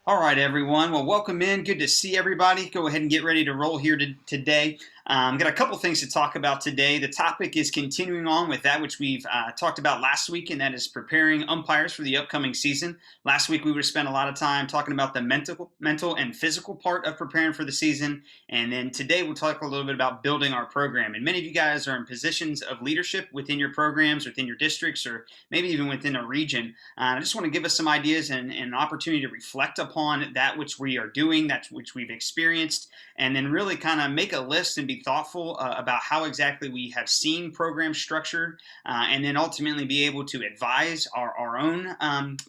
All right, everyone. Well, welcome in. Good to see everybody. Go ahead and get ready to roll here today. Got a couple things to talk about today. The topic is continuing on with that which we've talked about last week, and that is preparing umpires for the upcoming season. Last week we would have spent a lot of time talking about the mental and physical part of preparing for the season, and then today we'll talk a little bit about building our program. And many of you guys are in positions of leadership within your programs, within your districts, or maybe even within a region. I just want to give us some ideas and an opportunity to reflect upon that which we are doing, that which we've experienced, and then really kind of make a list and be thoughtful about how exactly we have seen programs structured, and then ultimately be able to advise our own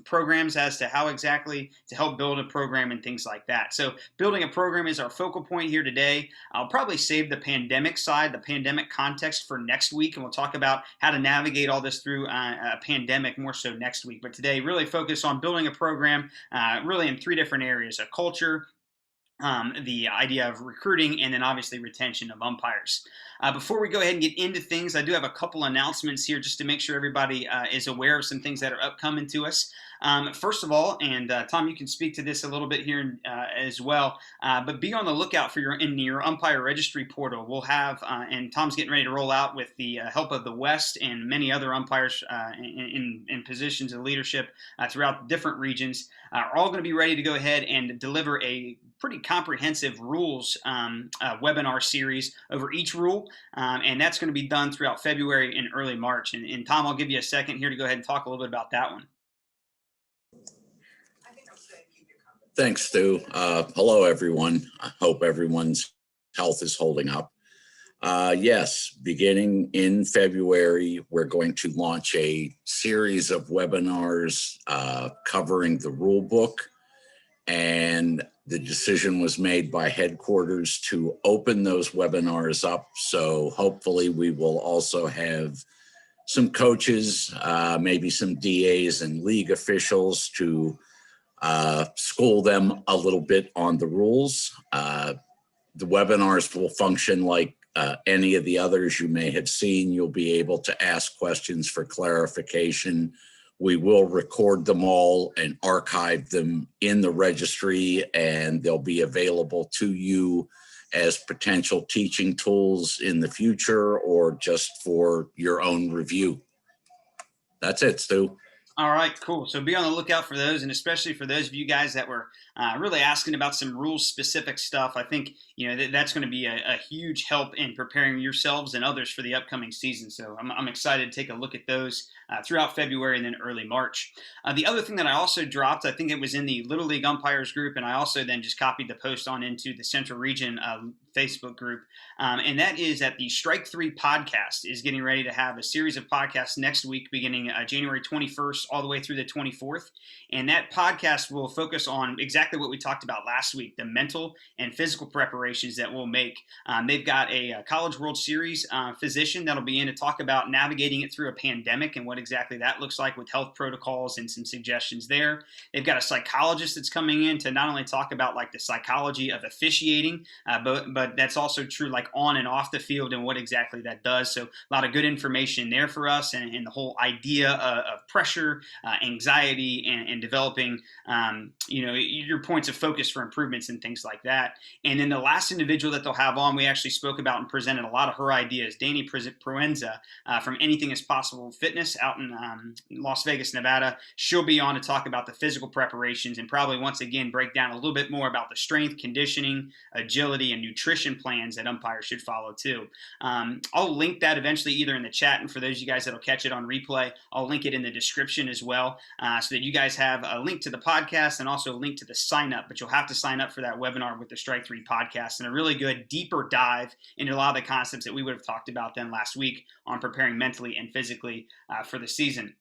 programs as to how exactly to help build a program and things like that. So building a program is our focal point here today. I'll probably save the pandemic side, the pandemic context for next week, and we'll talk about how to navigate all this through a pandemic more so next week. But today, really focus on building a program really in three different areas: a culture, the idea of recruiting, and then obviously retention of umpires. Before we go ahead and get into things, I do have a couple announcements here just to make sure everybody is aware of some things that are upcoming to us. First of all, and Tom, you can speak to this a little bit here as well, but be on the lookout for in your umpire registry portal. We'll have, and Tom's getting ready to roll out with the help of the West and many other umpires in positions of leadership throughout different regions, are all going to be ready to go ahead and deliver a pretty comprehensive rules webinar series over each rule, and that's going to be done throughout February and early March. And Tom, I'll give you a second here to go ahead and talk a little bit about that one. Thanks, Stu. Hello, everyone. I hope everyone's health is holding up. Yes, beginning in February, we're going to launch a series of webinars covering the rule book, and the decision was made by headquarters to open those webinars up. So hopefully we will also have some coaches, maybe some DAs and league officials to school them a little bit on the rules. The webinars will function like any of the others you may have seen. You'll be able to ask questions for clarification. We will record them all and archive them in the registry, and they'll be available to you as potential teaching tools in the future or just for your own review. That's it, Stu. All right, cool. So be on the lookout for those, and especially for those of you guys that were really asking about some rules-specific stuff. I think that's going to be a huge help in preparing yourselves and others for the upcoming season. So I'm excited to take a look at those throughout February and then early March. The other thing that I also dropped, I think it was in the Little League Umpires group, and I also then just copied the post on into the Central Region Facebook group, and that is that the Strike 3 podcast is getting ready to have a series of podcasts next week beginning January 21st all the way through the 24th. And that podcast will focus on exactly what we talked about last week, the mental and physical preparations that we'll make. They've got a College World Series physician that'll be in to talk about navigating it through a pandemic and what exactly that looks like with health protocols and some suggestions there. They've got a psychologist that's coming in to not only talk about like the psychology of officiating, but that's also true like on and off the field and what exactly that does. So a lot of good information there for us, and the whole idea of pressure, anxiety, and developing your points of focus for improvements and things like that. And then the last individual that they'll have on, we actually spoke about and presented a lot of her ideas, Danny Proenza from Anything Is Possible Fitness out in Las Vegas, Nevada. She'll be on to talk about the physical preparations and probably once again break down a little bit more about the strength, conditioning, agility, and nutrition plans that umpires should follow too. I'll link that eventually either in the chat, and for those of you guys that'll catch it on replay, I'll link it in the description as well, so that you guys have a link to the podcast and also a link to the sign up. But you'll have to sign up for that webinar with the Strike 3 podcast, and a really good deeper dive into a lot of the concepts that we would have talked about then last week on preparing mentally and physically for the season.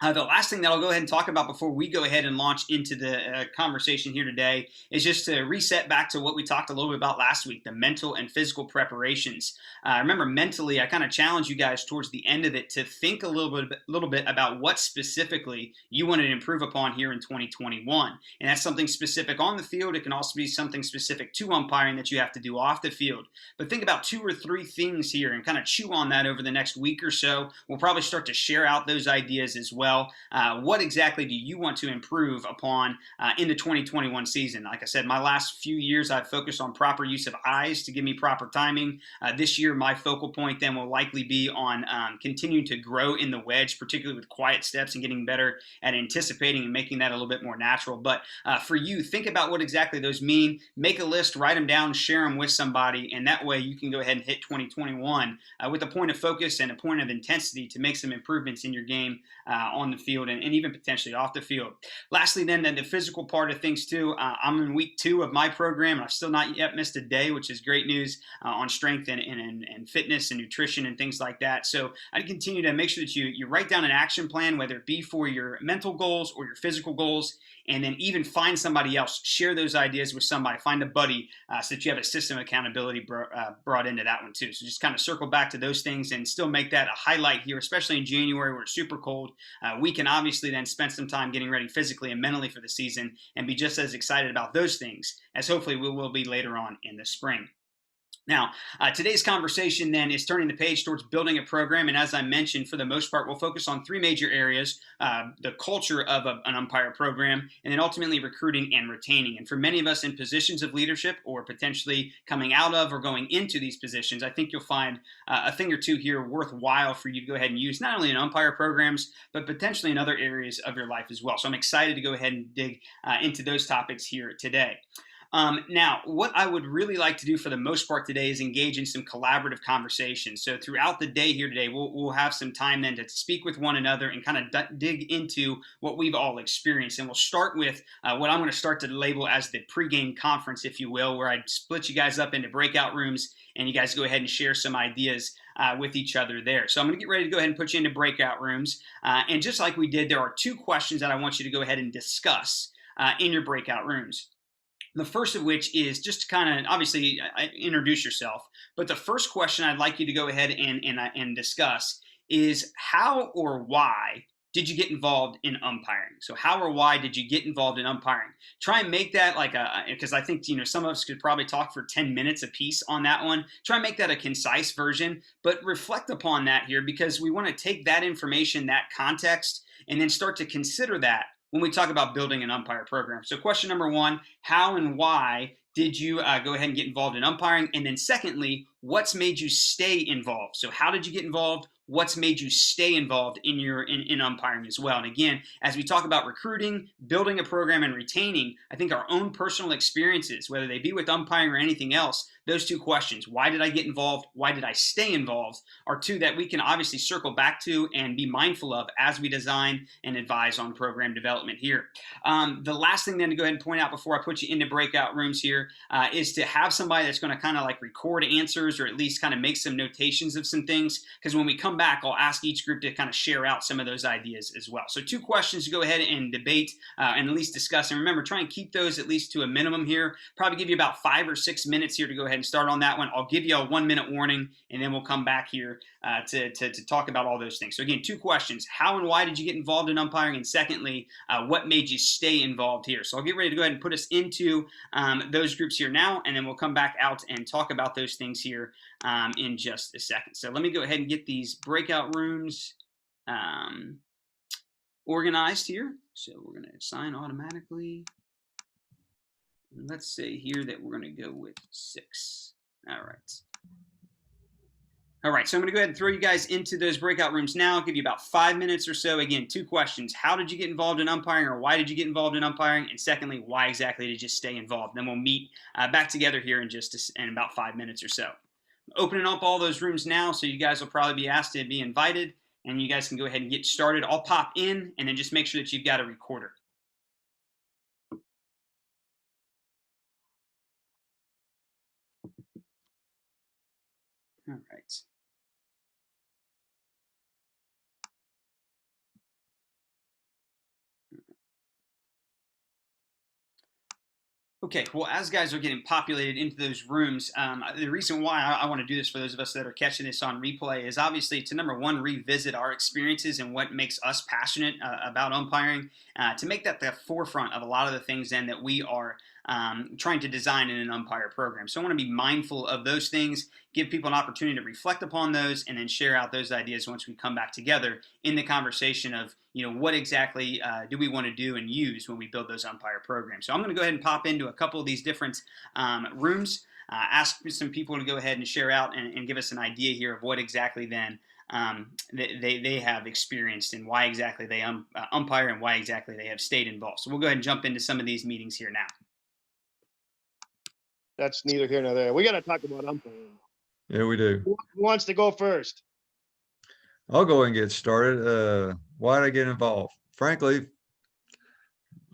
The last thing that I'll go ahead and talk about before we go ahead and launch into the conversation here today is just to reset back to what we talked a little bit about last week, the mental and physical preparations. Remember, mentally, I kind of challenged you guys towards the end of it to think a little bit about what specifically you wanted to improve upon here in 2021. And that's something specific on the field. It can also be something specific to umpiring that you have to do off the field. But think about 2 or 3 things here and kind of chew on that over the next week or so. We'll probably start to share out those ideas as well. What exactly do you want to improve upon in the 2021 season? Like I said, my last few years I've focused on proper use of eyes to give me proper timing. This year my focal point then will likely be on continuing to grow in the wedge, particularly with quiet steps and getting better at anticipating and making that a little bit more natural. But for you, think about what exactly those mean. Make a list, write them down, share them with somebody, and that way you can go ahead and hit 2021 with a point of focus and a point of intensity to make some improvements in your game on the field and even potentially off the field. Lastly, then the physical part of things too. I'm in week 2 of my program, and I've still not yet missed a day, which is great news on strength and fitness and nutrition and things like that. So I'd continue to make sure that you write down an action plan, whether it be for your mental goals or your physical goals, and then even find somebody else. Share those ideas with somebody. Find a buddy so that you have a system of accountability brought into that one too. So just kind of circle back to those things and still make that a highlight here, especially in January where it's super cold. We can obviously then spend some time getting ready physically and mentally for the season and be just as excited about those things as hopefully we will be later on in the spring. Now, today's conversation then is turning the page towards building a program. And as I mentioned, for the most part, we'll focus on 3 major areas: the culture of an umpire program, and then ultimately recruiting and retaining. And for many of us in positions of leadership or potentially coming out of or going into these positions, I think you'll find a thing or two here worthwhile for you to go ahead and use, not only in umpire programs, but potentially in other areas of your life as well. So I'm excited to go ahead and dig into those topics here today. Now, what I would really like to do for the most part today is engage in some collaborative conversations. So throughout the day here today, we'll have some time then to speak with one another and kind of dig into what we've all experienced. And we'll start with what I'm going to start to label as the pregame conference, if you will, where I split you guys up into breakout rooms and you guys go ahead and share some ideas with each other there. So I'm going to get ready to go ahead and put you into breakout rooms. And just like we did, there are 2 questions that I want you to go ahead and discuss in your breakout rooms. The first of which is just to kind of obviously introduce yourself. But the first question I'd like you to go ahead and discuss is how or why did you get involved in umpiring? So how or why did you get involved in umpiring? Try and make that like because I think some of us could probably talk for 10 minutes a piece on that one. Try and make that a concise version, but reflect upon that here because we want to take that information, that context, and then start to consider that when we talk about building an umpire program. So question number 1, how and why did you go ahead and get involved in umpiring? And then secondly, what's made you stay involved? So how did you get involved? What's made you stay involved in umpiring as well? And again, as we talk about recruiting, building a program, and retaining, I think our own personal experiences, whether they be with umpiring or anything else, those 2 questions, why did I get involved, why did I stay involved, are 2 that we can obviously circle back to and be mindful of as we design and advise on program development here. The last thing then to go ahead and point out before I put you into breakout rooms here is to have somebody that's going to kind of like record answers or at least kind of make some notations of some things, because when we come back, I'll ask each group to kind of share out some of those ideas as well. So 2 questions to go ahead and debate and at least discuss. And remember, try and keep those at least to a minimum here. Probably give you about 5 or 6 minutes here to go ahead and start on that one. I'll give you a 1-minute warning, and then we'll come back here to talk about all those things. So again, 2 questions. How and why did you get involved in umpiring? And secondly, what made you stay involved here? So I'll get ready to go ahead and put us into those groups here now, and then we'll come back out and talk about those things here in just a second. So let me go ahead and get these breakout rooms organized here. So we're going to assign automatically. Let's say here that we're going to go with 6. All right. All right, so I'm going to go ahead and throw you guys into those breakout rooms now. I'll give you about 5 minutes or so. Again, 2 questions. How did you get involved in umpiring, or why did you get involved in umpiring? And secondly, why exactly did you stay involved? Then we'll meet back together here in about 5 minutes or so. Opening up all those rooms now, so you guys will probably be asked to be invited, and you guys can go ahead and get started. I'll pop in, and then just make sure that you've got a recorder. All right. Okay, well, as guys are getting populated into those rooms, the reason why I want to do this for those of us that are catching this on replay is obviously to, number 1, revisit our experiences and what makes us passionate about umpiring, to make that the forefront of a lot of the things then that we are trying to design in an umpire program. So I want to be mindful of those things, give people an opportunity to reflect upon those, and then share out those ideas once we come back together in the conversation of, what exactly do we want to do and use when we build those umpire programs. So I'm going to go ahead and pop into a couple of these different rooms, ask some people to go ahead and share out and give us an idea here of what exactly then they have experienced and why exactly they umpire and why exactly they have stayed involved. So we'll go ahead and jump into some of these meetings here now. That's neither here nor there. We got to talk about umpiring. Yeah, we do. Who wants to go first? I'll go and get started. Why did I get involved? Frankly,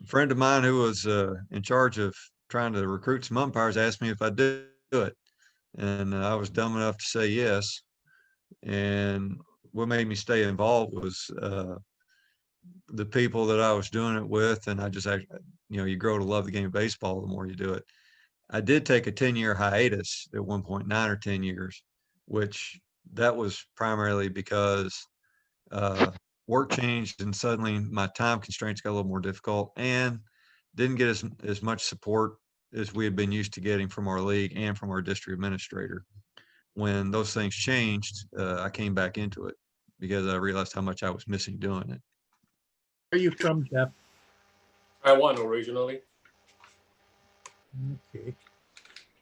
a friend of mine who was in charge of trying to recruit some umpires asked me if I'd do it. And I was dumb enough to say yes. And what made me stay involved was the people that I was doing it with. And I just, you grow to love the game of baseball the more you do it. I did take a 10-year hiatus at one point, 9 or 10 years, which that was primarily because work changed and suddenly my time constraints got a little more difficult and didn't get as much support as we had been used to getting from our league and from our district administrator. When those things changed, I came back into it because I realized how much I was missing doing it. Where are you from, Jeff? Taiwan originally. Okay.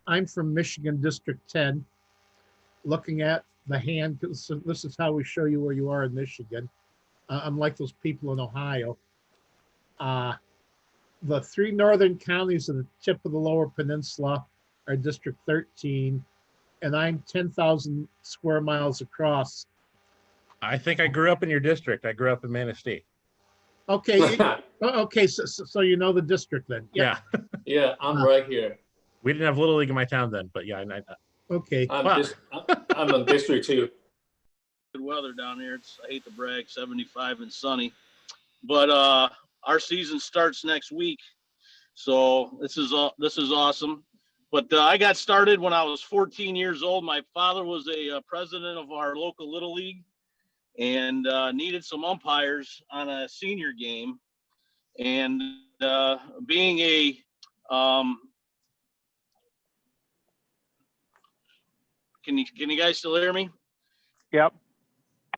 I'm from Michigan District 10. Looking at the hand, this is how we show you where you are in Michigan. Unlike those people in Ohio. The 3 northern counties at the tip of the Lower Peninsula are District 13, and I'm 10,000 square miles across. I think I grew up in your district. I grew up in Manistee. Okay, okay, so you know the district then. Yeah. Yeah, I'm right here. We didn't have Little League in my town then, but yeah. Okay. I'm on District 2. Good weather down here. I hate to brag, 75 and sunny. But our season starts next week. So this is awesome. But I got started when I was 14 years old. My father was a president of our local Little League and needed some umpires on a senior game. And being a can you guys still hear me? Yep.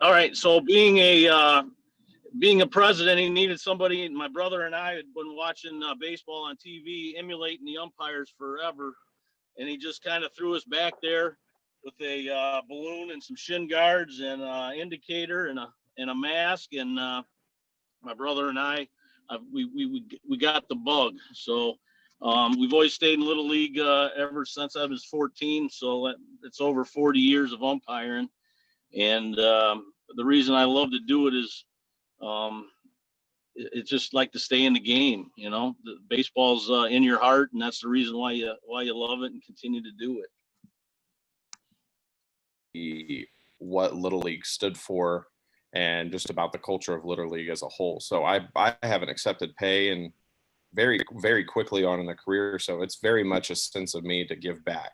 All right. So being a president, he needed somebody. My brother and I had been watching baseball on TV, emulating the umpires forever, and he just kind of threw us back there with a balloon and some shin guards and indicator and a mask. And my brother and I, we got the bug. So we've always stayed in Little League ever since I was 14. So it's over 40 years of umpiring. And the reason I love to do it is it's just like to stay in the game. The baseball's in your heart, and that's the reason why you love it and continue to do it. What Little League stood for and just about the culture of Little League as a whole. So I haven't accepted pay and very, very quickly on in the career. So it's very much a sense of me to give back.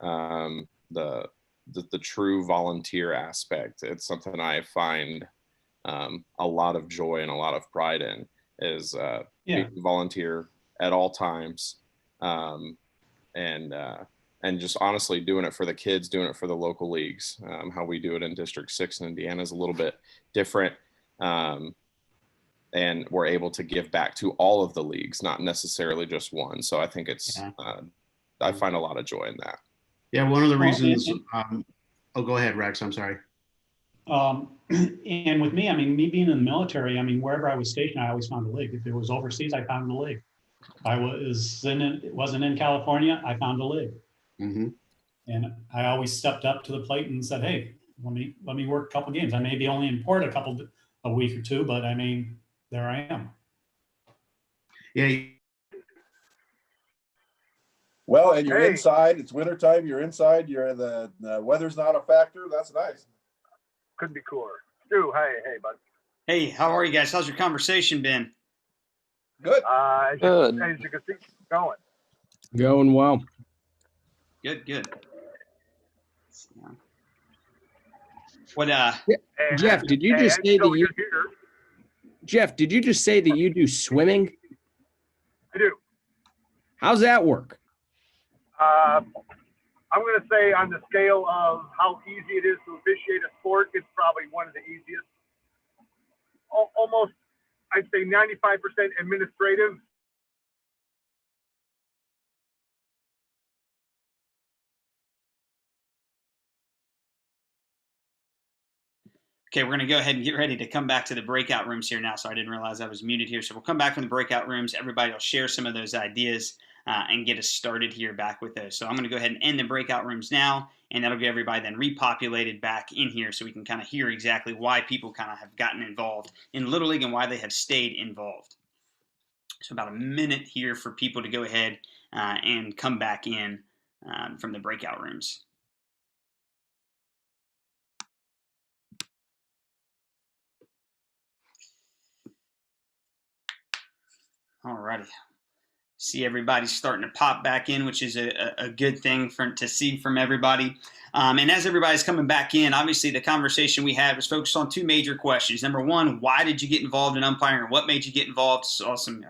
The true volunteer aspect. It's something I find a lot of joy and a lot of pride in is being a volunteer at all times. And just honestly doing it for the kids, doing it for the local leagues. How we do it in District 6 in Indiana is a little bit different. And we're able to give back to all of the leagues, not necessarily just one. So I think it's, I find a lot of joy in that. Yeah, one of the reasons, oh, go ahead, Rex, I'm sorry. And with me, me being in the military, wherever I was stationed, I always found a league. If it was overseas, I found a league. If I wasn't in California, I found a league. Mm-hmm. And I always stepped up to the plate and said, hey, let me work a couple games. I may be only in port a week or two, but there I am. Yeah. Well, and you're inside. It's wintertime. You're inside. You're the weather's not a factor. That's nice. Couldn't be cooler. Stu, hey, bud. Hey, how are you guys? How's your conversation been? Good. Good. As you can see, going. Going well. Good. What Jeff, did you just say that Jeff, did you just say that you do swimming? I do. How's that work? I'm going to say on the scale of how easy it is to officiate a sport, it's probably one of the easiest. almost, I'd say 95% administrative. Okay, we're going to go ahead and get ready to come back to the breakout rooms here now. So I didn't realize I was muted here. So we'll come back from the breakout rooms. Everybody will share some of those ideas and get us started here back with those. So I'm going to go ahead and end the breakout rooms now, and that'll get everybody then repopulated back in here so we can kind of hear exactly why people kind of have gotten involved in Little League and why they have stayed involved. So about a minute here for people to go ahead and come back in from the breakout rooms. Alrighty. See everybody starting to pop back in, which is a good thing to see from everybody. And as everybody's coming back in, obviously the conversation we had was focused on two major questions. Number one, why did you get involved in umpiring, or what made you get involved?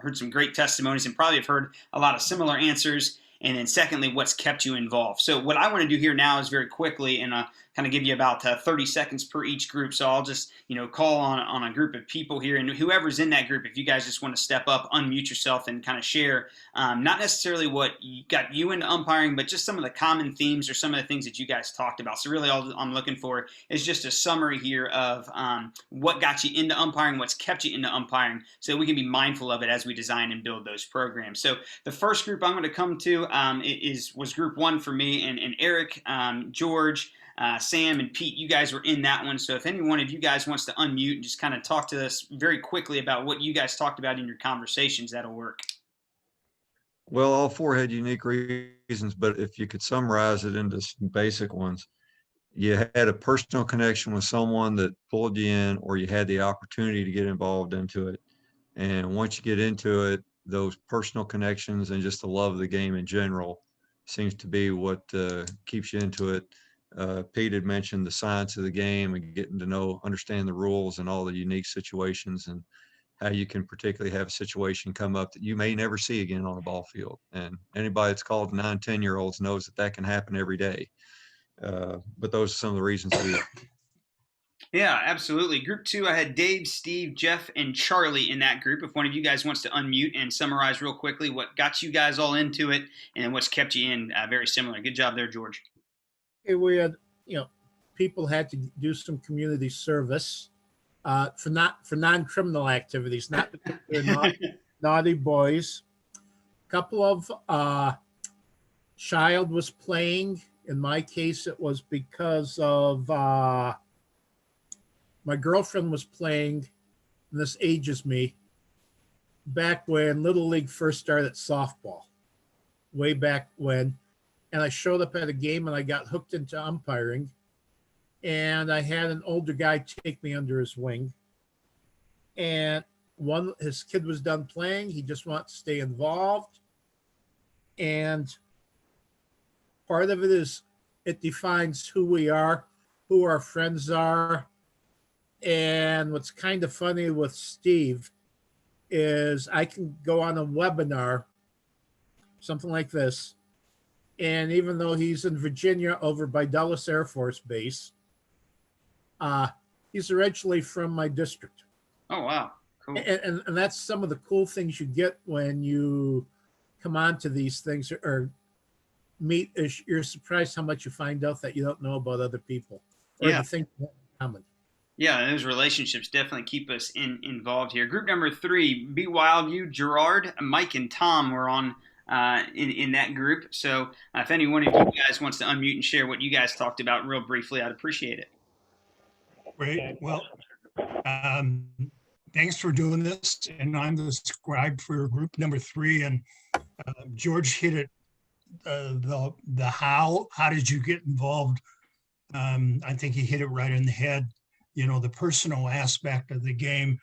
Heard some great testimonies, and probably have heard a lot of similar answers. And then secondly, what's kept you involved? So what I want to do here now is very quickly, and kind of give you about 30 seconds per each group. So I'll just, call on a group of people here, and whoever's in that group, if you guys just want to step up, unmute yourself and kind of share, not necessarily what got you into umpiring, but just some of the common themes or some of the things that you guys talked about. So really all I'm looking for is just a summary here of what got you into umpiring, what's kept you into umpiring, so that we can be mindful of it as we design and build those programs. So the first group I'm going to come to was group one for me, and Eric, George, Sam, and Pete, you guys were in that one. So if any one of you guys wants to unmute and just kind of talk to us very quickly about what you guys talked about in your conversations, that'll work. Well, all four had unique reasons, but if you could summarize it into some basic ones, you had a personal connection with someone that pulled you in, or you had the opportunity to get involved into it. And once you get into it, those personal connections and just the love of the game in general seems to be what keeps you into it. Pete had mentioned the science of the game and getting to understand the rules and all the unique situations, and how you can particularly have a situation come up that you may never see again on a ball field. And anybody that's called 9, 10-year-olds knows that can happen every day. But those are some of the reasons we. Yeah, absolutely. Group two, I had Dave, Steve, Jeff, and Charlie in that group. If one of you guys wants to unmute and summarize real quickly what got you guys all into it and what's kept you in, very similar. Good job there, George. We had, people had to do some community service for non-criminal activities, not naughty boys. A couple of child was playing. In my case, it was because of my girlfriend was playing, and this ages me, back when Little League first started softball, way back when. And I showed up at a game and I got hooked into umpiring. And I had an older guy take me under his wing. And his kid was done playing. He just wanted to stay involved. And part of it is it defines who we are, who our friends are. And what's kind of funny with Steve is I can go on a webinar, something like this. And even though he's in Virginia over by Dulles Air Force Base, he's originally from my district. Oh, wow. Cool. And that's some of the cool things you get when you come on to these things or meet. You're surprised how much you find out that you don't know about other people, or the things in common. Yeah, those relationships definitely keep us involved here. Group number three, Be Wild, you, Gerard, Mike, and Tom were on in that group. So if any one of you guys wants to unmute and share what you guys talked about real briefly, I'd appreciate it. Great. Well, thanks for doing this. And I'm the scribe for group number three. And George hit it, the how did you get involved? I think he hit it right in the head. The personal aspect of the game.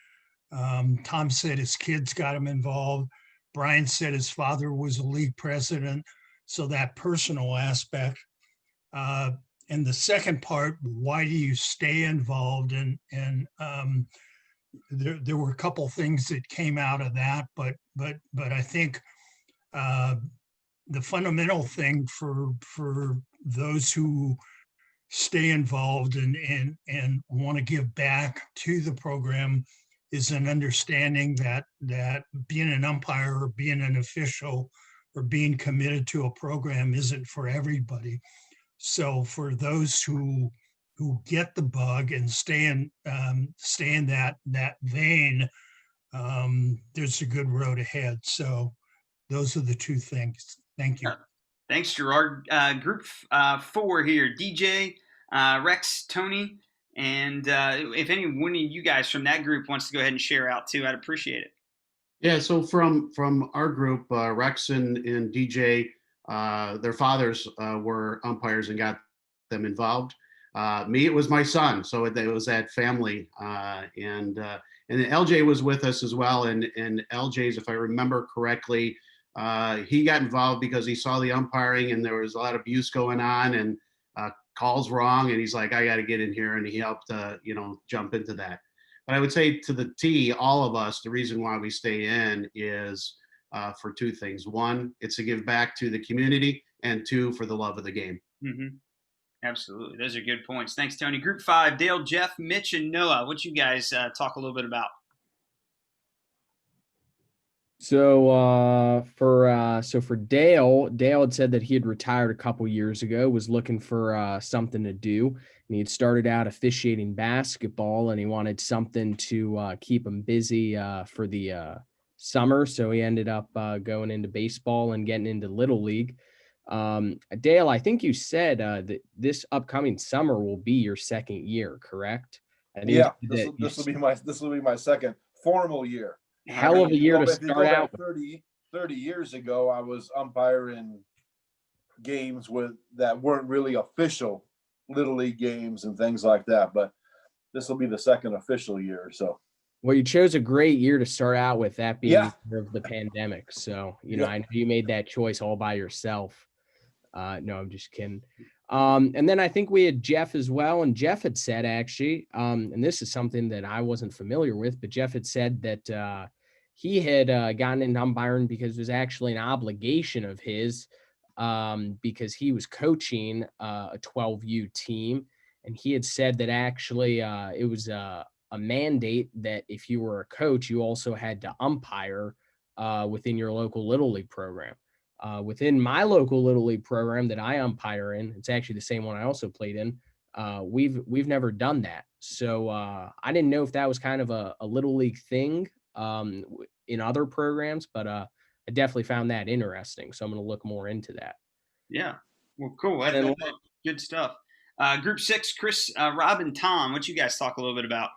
Tom said his kids got him involved. Brian said his father was a league president. So that personal aspect. And the second part, why do you stay involved? And there were a couple things that came out of that, but I think the fundamental thing for those who stay involved and want to give back to the program is an understanding that being an umpire or being an official or being committed to a program isn't for everybody. So for those who get the bug and stay in that vein, there's a good road ahead. So those are the two things. Thank you. Thanks, Gerard. Group 4 here, DJ, Rex, Tony, and if any one of you guys from that group wants to go ahead and share out too, I'd appreciate it. Yeah, so from our group, Rex and DJ, their fathers were umpires and got them involved. Me, it was my son, so it was that family, and LJ was with us as well. And LJ's, if I remember correctly, he got involved because he saw the umpiring and there was a lot of abuse going on and calls wrong, and he's like, I got to get in here, and he helped jump into that. But I would say to the T, all of us, the reason why we stay in is for two things. One, it's to give back to the community, and two, for the love of the game. Mm-hmm. Absolutely. Those are good points. Thanks, Tony. Group 5, Dale, Jeff, Mitch, and Noah. What you guys talk a little bit about? So for Dale had said that he had retired a couple years ago, was looking for something to do, and he had started out officiating basketball, and he wanted something to keep him busy for the summer. So he ended up going into baseball and getting into Little League. Dale, I think you said that this upcoming summer will be your second year, correct? Yeah, this will be my second formal year. Hell of a year to start out. 30 years ago, I was umpiring games that weren't really official Little League games and things like that. But this will be the second official year. So, well, you chose a great year to start out with, that being the year of the pandemic. So, I know you made that choice all by yourself. No, I'm just kidding. And then I think we had Jeff as well. And Jeff had said, actually, and this is something that I wasn't familiar with, but Jeff had said that he had gotten into umpiring because it was actually an obligation of his, because he was coaching a 12U team. And he had said that actually it was a mandate that if you were a coach, you also had to umpire within your local Little League program. Within my local Little League program that I umpire in, it's actually the same one I also played in. We've never done that. So I didn't know if that was kind of a Little League thing in other programs, but I definitely found that interesting. So I'm going to look more into that. Yeah. Well, cool. That's good stuff. Group 6, Chris, Rob, and Tom, what you guys talk a little bit about?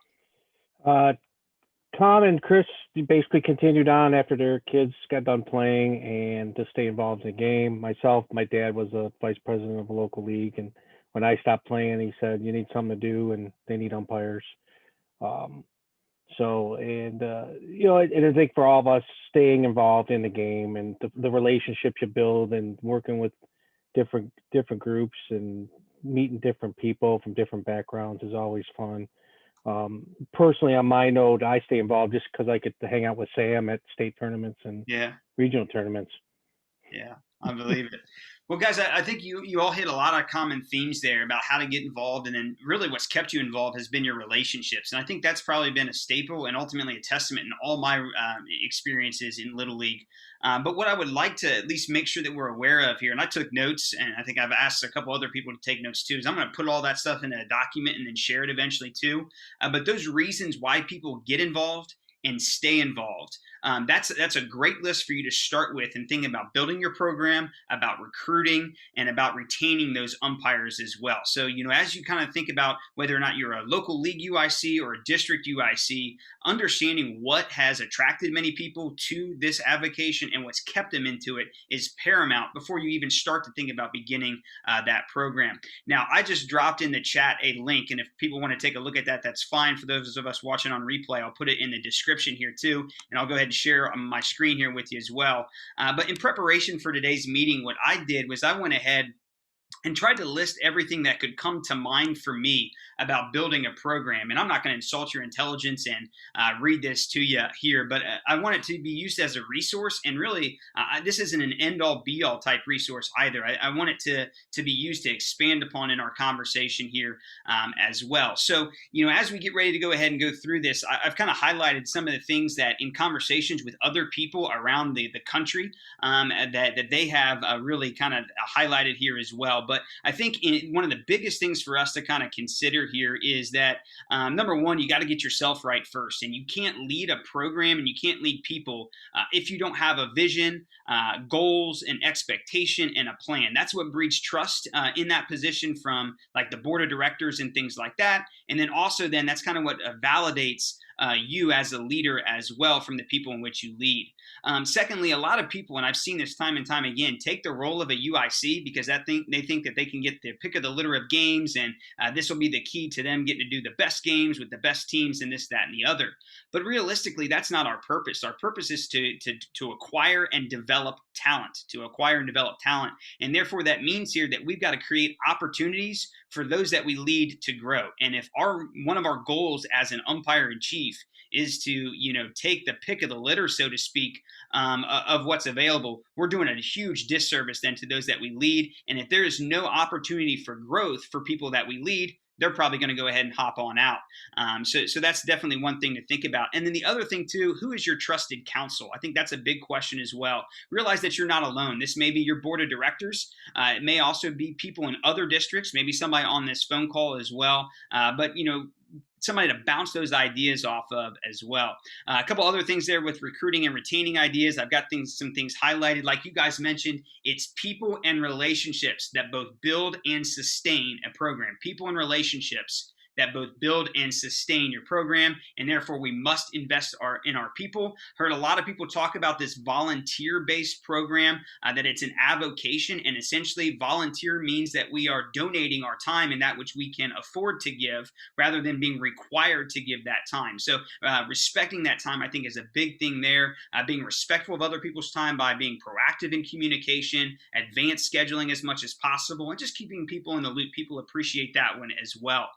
Tom and Chris basically continued on after their kids got done playing and to stay involved in the game. Myself, my dad was a vice president of a local league, and when I stopped playing, he said, you need something to do, and they need umpires. And I think for all of us, staying involved in the game and the relationships you build and working with different groups and meeting different people from different backgrounds is always fun. Personally, on my note, I stay involved just because I get to hang out with Sam at state tournaments and regional tournaments. Yeah, I believe it. Well, guys, I think you all hit a lot of common themes there about how to get involved, and then really what's kept you involved has been your relationships. And I think that's probably been a staple and ultimately a testament in all my experiences in Little League. But what I would like to at least make sure that we're aware of here, and I took notes, and I think I've asked a couple other people to take notes too, is I'm going to put all that stuff in a document and then share it eventually too. But those reasons why people get involved and stay involved. That's a great list for you to start with and think about building your program, about recruiting, and about retaining those umpires as well. So, as you kind of think about whether or not you're a local league UIC or a district UIC, understanding what has attracted many people to this avocation and what's kept them into it is paramount before you even start to think about beginning that program. Now, I just dropped in the chat a link, and if people want to take a look at that, that's fine. For those of us watching on replay, I'll put it in the description here too, and I'll go ahead and share on my screen here with you as well. But in preparation for today's meeting, what I did was I went ahead and tried to list everything that could come to mind for me about building a program. And I'm not going to insult your intelligence and read this to you here, but I want it to be used as a resource. And really, this isn't an end-all be-all type resource either. I want it to be used to expand upon in our conversation here as well. So, as we get ready to go ahead and go through this, I've kind of highlighted some of the things that in conversations with other people around the country that they have really kind of highlighted here as well. But I think one of the biggest things for us to kind of consider here is that number one, you got to get yourself right first. And you can't lead a program and you can't lead people if you don't have a vision, goals, an expectation, and a plan. That's what breeds trust in that position from like the board of directors and things like that. And then also then that's kind of what validates you as a leader as well from the people in which you lead. Secondly, a lot of people, and I've seen this time and time again, take the role of a UIC because they think that they can get the pick of the litter of games, and this will be the key to them getting to do the best games with the best teams and this, that, and the other. But realistically, that's not our purpose. Our purpose is to acquire and develop talent, and therefore that means here that we've got to create opportunities for those that we lead to grow. And if one of our goals as an umpire in chief is to take the pick of the litter, so to speak, of what's available, we're doing a huge disservice then to those that we lead. And if there is no opportunity for growth for people that we lead, they're probably going to go ahead and hop on out. So that's definitely one thing to think about. And then the other thing too, who is your trusted counsel? I think that's a big question as well. Realize that you're not alone. This may be your board of directors. It may also be people in other districts, maybe somebody on this phone call as well. But somebody to bounce those ideas off of as well. A couple other things there with recruiting and retaining ideas. I've got some things highlighted. Like you guys mentioned, it's people and relationships that both build and sustain a program. People and relationships that both build and sustain your program, and therefore we must invest in our people. Heard a lot of people talk about this volunteer-based program, that it's an avocation, and essentially volunteer means that we are donating our time in that which we can afford to give rather than being required to give that time. So respecting that time, I think, is a big thing there. Being respectful of other people's time by being proactive in communication, advanced scheduling as much as possible, and just keeping people in the loop. People appreciate that one as well.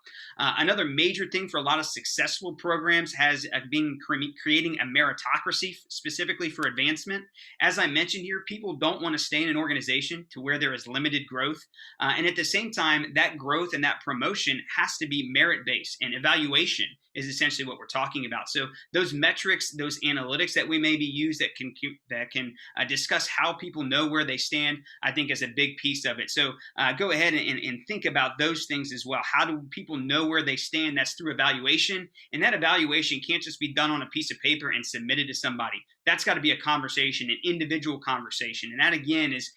Another major thing for a lot of successful programs has been creating a meritocracy specifically for advancement. As I mentioned here, people don't want to stay in an organization to where there is limited growth. And at the same time, that growth and that promotion has to be merit-based, and evaluation is essentially what we're talking about. So those metrics, those analytics that we maybe use that can discuss how people know where they stand, I think is a big piece of it. So go ahead and think about those things as well. How do people know where they stand? That's through evaluation. And that evaluation can't just be done on a piece of paper and submitted to somebody. That's got to be a conversation, an individual conversation. And that, again, is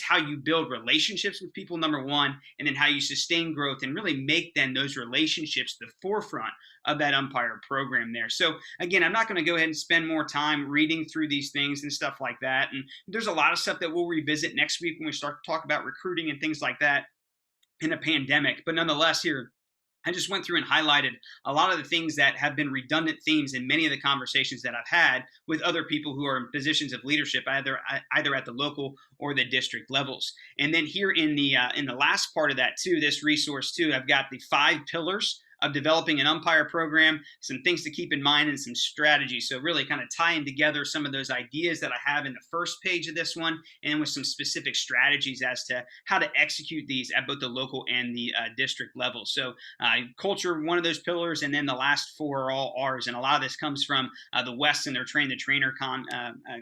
how you build relationships with people, number one, and then how you sustain growth and really make then those relationships the forefront of that umpire program there. So again, I'm not going to go ahead and spend more time reading through these things and stuff like that. And there's a lot of stuff that we'll revisit next week when we start to talk about recruiting and things like that in a pandemic. But nonetheless, here, I just went through and highlighted a lot of the things that have been redundant themes in many of the conversations that I've had with other people who are in positions of leadership, either at the local or the district levels. And then here in the last part of that too, this resource too, I've got the 5 pillars of developing an umpire program, some things to keep in mind, and some strategies. So really kind of tying together some of those ideas that I have in the first page of this one, and with some specific strategies as to how to execute these at both the local and the district level. So culture, one of those pillars, and then the last 4 are all ours. And a lot of this comes from the West and their Train the Trainer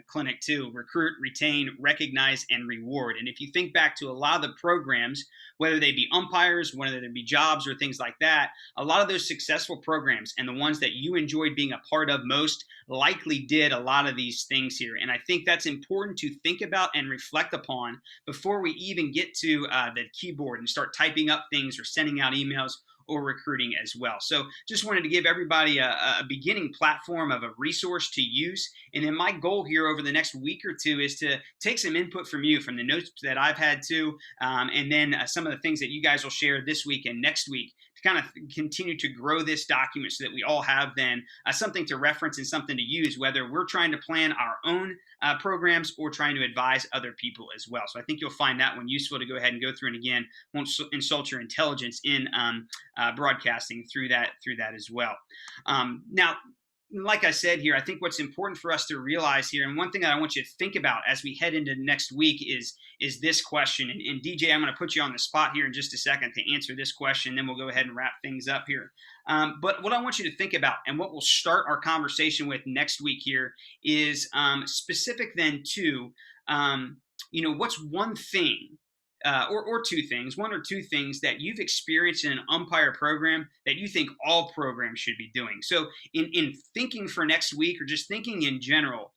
clinic too. Recruit, retain, recognize, and reward. And if you think back to a lot of the programs, whether they be umpires, whether they be jobs or things like that, a lot of those successful programs and the ones that you enjoyed being a part of most likely did a lot of these things here. And I think that's important to think about and reflect upon before we even get to the keyboard and start typing up things or sending out emails or recruiting as well. So just wanted to give everybody a beginning platform of a resource to use. And then my goal here over the next week or two is to take some input from you, from the notes that I've had too, and then some of the things that you guys will share this week and next week, kind of continue to grow this document so that we all have then something to reference and something to use, whether we're trying to plan our own programs or trying to advise other people as well. So I think you'll find that one useful to go ahead and go through. And again, won't insult your intelligence in broadcasting through that as well. Now, like I said here, I think what's important for us to realize here, and one thing that I want you to think about as we head into next week is this question. And DJ, I'm going to put you on the spot here in just a second to answer this question, then we'll go ahead and wrap things up here. But what I want you to think about, and what we'll start our conversation with next week here, is specific then to, what's one thing or two things, one or two things that you've experienced in an umpire program that you think all programs should be doing. So in thinking for next week, or just thinking in general,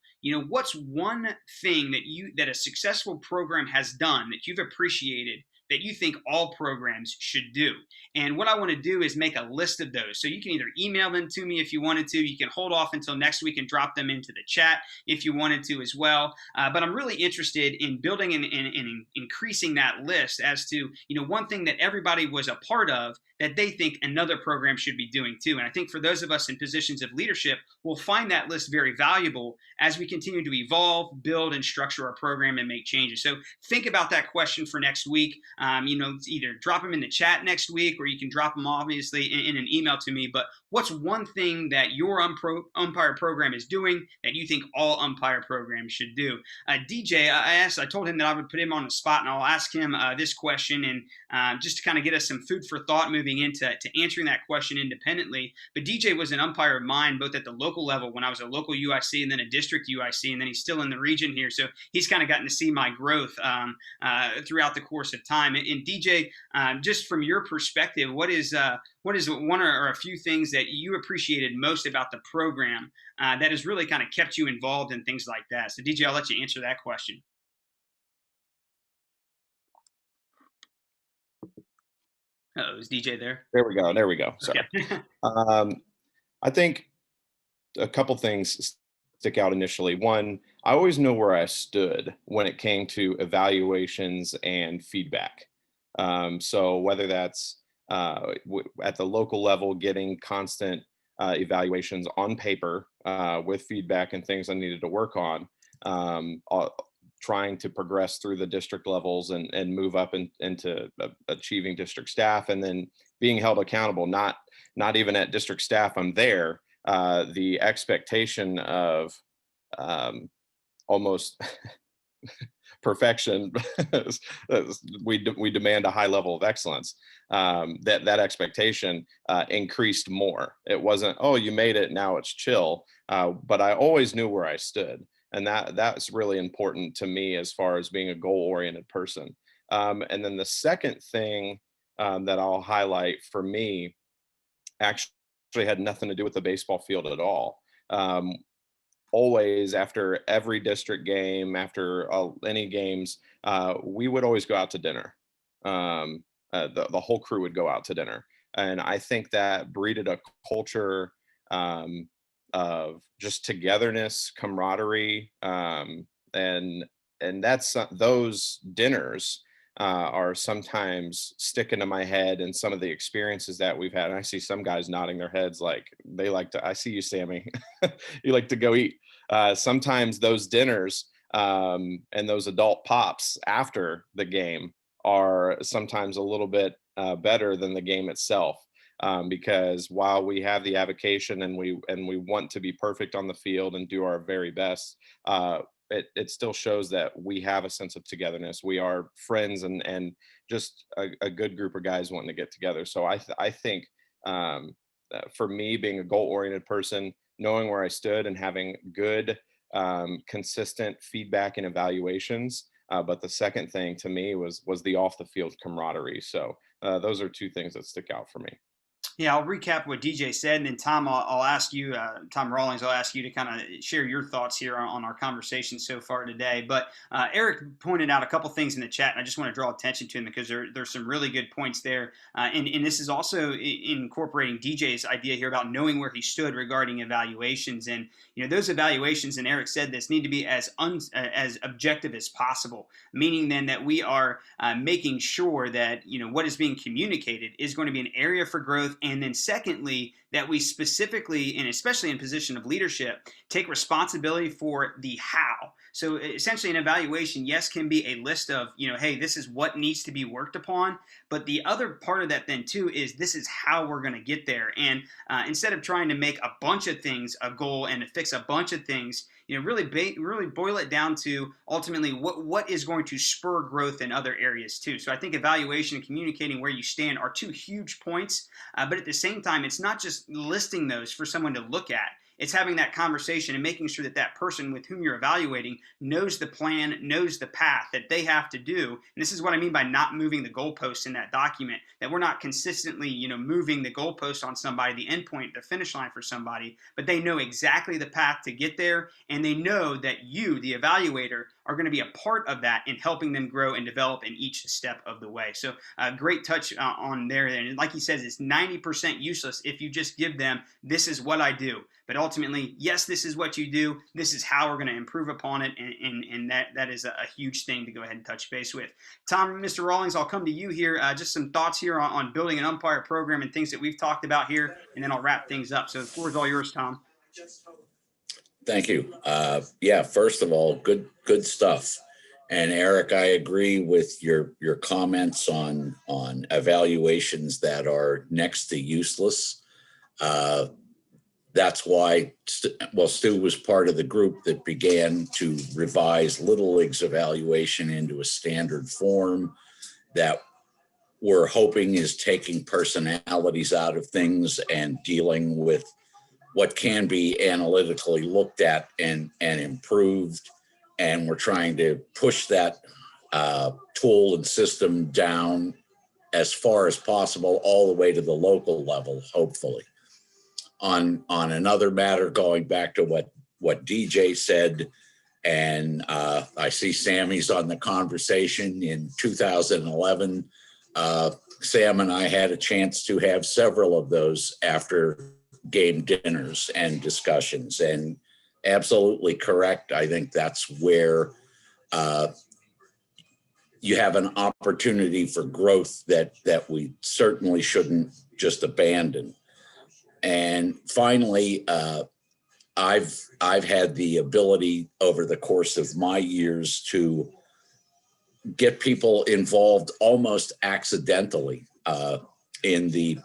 what's one thing that a successful program has done that you've appreciated that you think all programs should do? And what I want to do is make a list of those. So you can either email them to me if you wanted to. You can hold off until next week and drop them into the chat if you wanted to as well. But I'm really interested in building and increasing that list as to, one thing that everybody was a part of that they think another program should be doing too. And I think for those of us in positions of leadership, we'll find that list very valuable as we continue to evolve, build, and structure our program and make changes. So think about that question for next week. Either drop them in the chat next week, or you can drop them obviously in an email to me. But what's one thing that your umpire program is doing that you think all umpire programs should do? DJ, I told him that I would put him on the spot, and I'll ask him this question, and just to kind of get us some food for thought moving into answering that question independently. But DJ was an umpire of mine, both at the local level when I was a local UIC and then a district UIC, and then he's still in the region here. So he's kind of gotten to see my growth throughout the course of time. And DJ, just from your perspective, what is one or a few things that you appreciated most about the program that has really kind of kept you involved in things like that? So DJ, I'll let you answer that question. Oh, is DJ there? There we go. Sorry. Okay. I think a couple things stick out initially. One, I always know where I stood when it came to evaluations and feedback. So whether that's at the local level, getting constant evaluations on paper with feedback and things I needed to work on, trying to progress through the district levels and move up into achieving district staff, and then being held accountable, not even at district staff, I'm there. The expectation of almost perfection, we demand a high level of excellence. That expectation increased more. It wasn't, oh, you made it, now it's chill. But I always knew where I stood. And that's really important to me as far as being a goal-oriented person. And then the second thing that I'll highlight for me actually had nothing to do with the baseball field at all. Always after every district game, after any games, we would always go out to dinner. The whole crew would go out to dinner. And I think that breeded a culture of just togetherness, camaraderie, and that's those dinners are sometimes sticking to my head, and some of the experiences that we've had. And I see some guys nodding their heads like they like to. I see you, Sammy. You like to go eat. Sometimes those dinners and those adult pops after the game are sometimes a little bit better than the game itself. Because while we have the avocation and we want to be perfect on the field and do our very best, it still shows that we have a sense of togetherness. We are friends and just a good group of guys wanting to get together. So I think for me, being a goal-oriented person, knowing where I stood and having good, consistent feedback and evaluations. But the second thing to me was the off the field camaraderie. So those are two things that stick out for me. Yeah, I'll recap what DJ said, and then Tom, I'll ask you, Tom Rawlings, I'll ask you to kind of share your thoughts here on our conversation so far today. But Eric pointed out a couple things in the chat, and I just want to draw attention to them because there's some really good points there. And this is also incorporating DJ's idea here about knowing where he stood regarding evaluations. And those evaluations, and Eric said this, need to be as objective as possible, meaning then that we are making sure that what is being communicated is going to be an area for growth. And then secondly, that we specifically, and especially in position of leadership, take responsibility for the how. So essentially an evaluation, yes, can be a list of, hey, this is what needs to be worked upon. But the other part of that then too is this is how we're going to get there. And instead of trying to make a bunch of things a goal and to fix a bunch of things, really boil it down to ultimately what is going to spur growth in other areas too. So I think evaluation and communicating where you stand are two huge points. But at the same time, it's not just listing those for someone to look at. It's having that conversation and making sure that that person with whom you're evaluating knows the plan, knows the path that they have to do. And this is what I mean by not moving the goalposts in that document, that we're not consistently, moving the goalpost on somebody, the endpoint, the finish line for somebody, but they know exactly the path to get there. And they know that you, the evaluator, are going to be a part of that in helping them grow and develop in each step of the way. So great touch on there. And like he says, it's 90% useless if you just give them, this is what I do. But ultimately, yes, this is what you do. This is how we're going to improve upon it. And that is a huge thing to go ahead and touch base with. Tom, Mr. Rawlings, I'll come to you here. Just some thoughts here on building an umpire program and things that we've talked about here. And then I'll wrap things up. So the floor is all yours, Tom. Thank you. Yeah, first of all, good stuff. And Eric, I agree with your comments on evaluations that are next to useless. That's why, Stu was part of the group that began to revise Little League's evaluation into a standard form that we're hoping is taking personalities out of things and dealing with what can be analytically looked at and improved. And we're trying to push that tool and system down as far as possible, all the way to the local level, hopefully. On another matter, going back to what DJ said, and I see Sammy's on the conversation. In 2011, Sam and I had a chance to have several of those after game dinners and discussions, and absolutely correct. I think that's where you have an opportunity for growth that we certainly shouldn't just abandon. And finally, I've had the ability over the course of my years to get people involved almost accidentally in the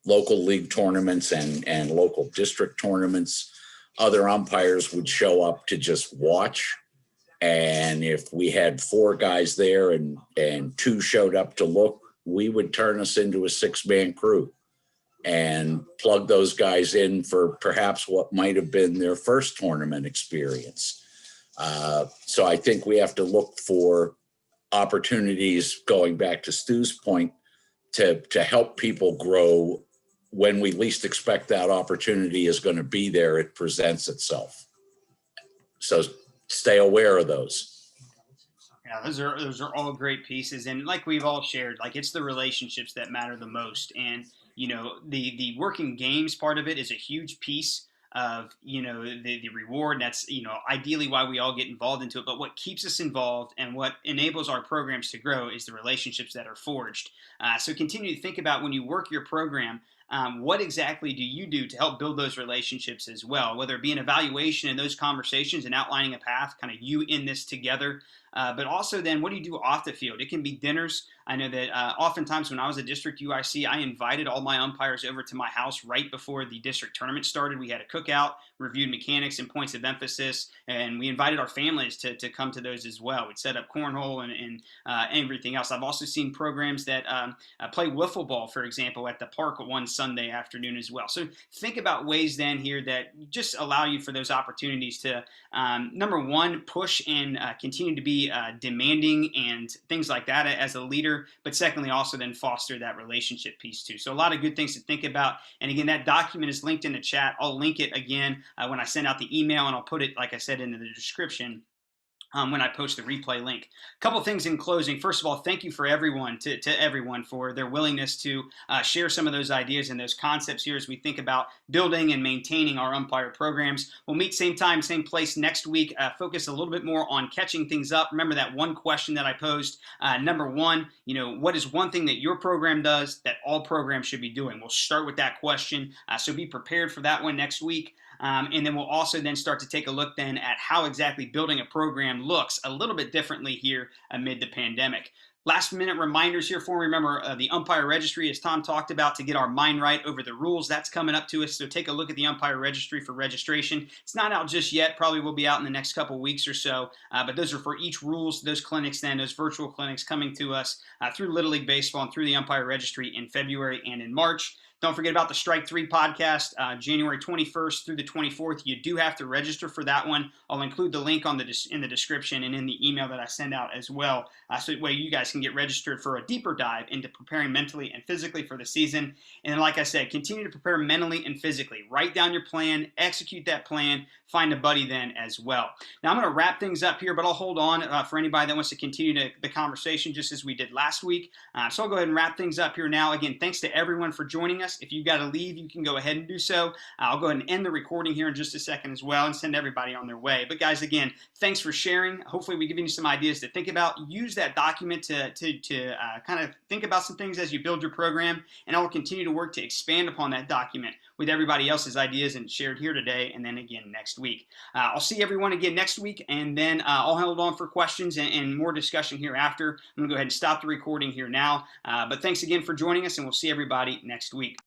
local league tournaments and local district tournaments. Other umpires would show up to just watch. And if we had 4 guys there and 2 showed up to look, we would turn us into a 6-man crew and plug those guys in for perhaps what might have been their first tournament experience. So I think we have to look for opportunities, going back to Stu's point, to help people grow. When we least expect that opportunity is going to be there, it presents itself. So stay aware of those. Yeah, those are all great pieces. And like we've all shared, like it's the relationships that matter the most. And the working games part of it is a huge piece of the reward. And that's ideally why we all get involved into it. But what keeps us involved and what enables our programs to grow is the relationships that are forged. So continue to think about, when you work your program, what exactly do you do to help build those relationships as well, whether it be an evaluation and those conversations and outlining a path, kind of you in this together. But also then, what do you do off the field? It can be dinners. I know that oftentimes when I was a district UIC, I invited all my umpires over to my house right before the district tournament started. We had a cookout, reviewed mechanics and points of emphasis, and we invited our families to come to those as well. We'd set up cornhole and everything else. I've also seen programs that play wiffle ball, for example, at the park one Sunday afternoon as well. So think about ways then here that just allow you for those opportunities to, number one, push and continue to be be demanding and things like that as a leader, but secondly, also then foster that relationship piece too. So a lot of good things to think about. And again, that document is linked in the chat. I'll link it again when I send out the email, and I'll put it, like I said, into the description when I post the replay link. A couple things in closing. First of all, thank you for everyone, to everyone for their willingness to share some of those ideas and those concepts here as we think about building and maintaining our umpire programs. We'll meet same time, same place next week. Focus a little bit more on catching things up. Remember that one question that I posed. Number one, what is one thing that your program does that all programs should be doing? We'll start with that question. So be prepared for that one next week. And then we'll also then start to take a look then at how exactly building a program looks a little bit differently here amid the pandemic. Last minute reminders here for me. Remember the umpire registry, as Tom talked about, to get our mind right over the rules. That's coming up to us. So take a look at the umpire registry for registration. It's not out just yet. Probably will be out in the next couple weeks or so. But those are for each rules, those clinics then, those virtual clinics coming to us through Little League Baseball and through the umpire registry in February and in March. Don't forget about the Strike 3 podcast, January 21st through the 24th. You do have to register for that one. I'll include the link in the description and in the email that I send out as well. So that way you guys can get registered for a deeper dive into preparing mentally and physically for the season. And then, like I said, continue to prepare mentally and physically. Write down your plan, execute that plan, find a buddy then as well. Now, I'm going to wrap things up here, but I'll hold on for anybody that wants to continue the conversation just as we did last week. So I'll go ahead and wrap things up here now. Again, thanks to everyone for joining us. If you've got to leave, you can go ahead and do so. I'll go ahead and end the recording here in just a second as well and send everybody on their way. But guys, again, thanks for sharing. Hopefully we've given you some ideas to think about. Use that document to kind of think about some things as you build your program, and I will continue to work to expand upon that document with everybody else's ideas and shared here today and then again next week. I'll see everyone again next week, and then I'll hold on for questions and more discussion hereafter. I'm going to go ahead and stop the recording here now. But thanks again for joining us, and we'll see everybody next week.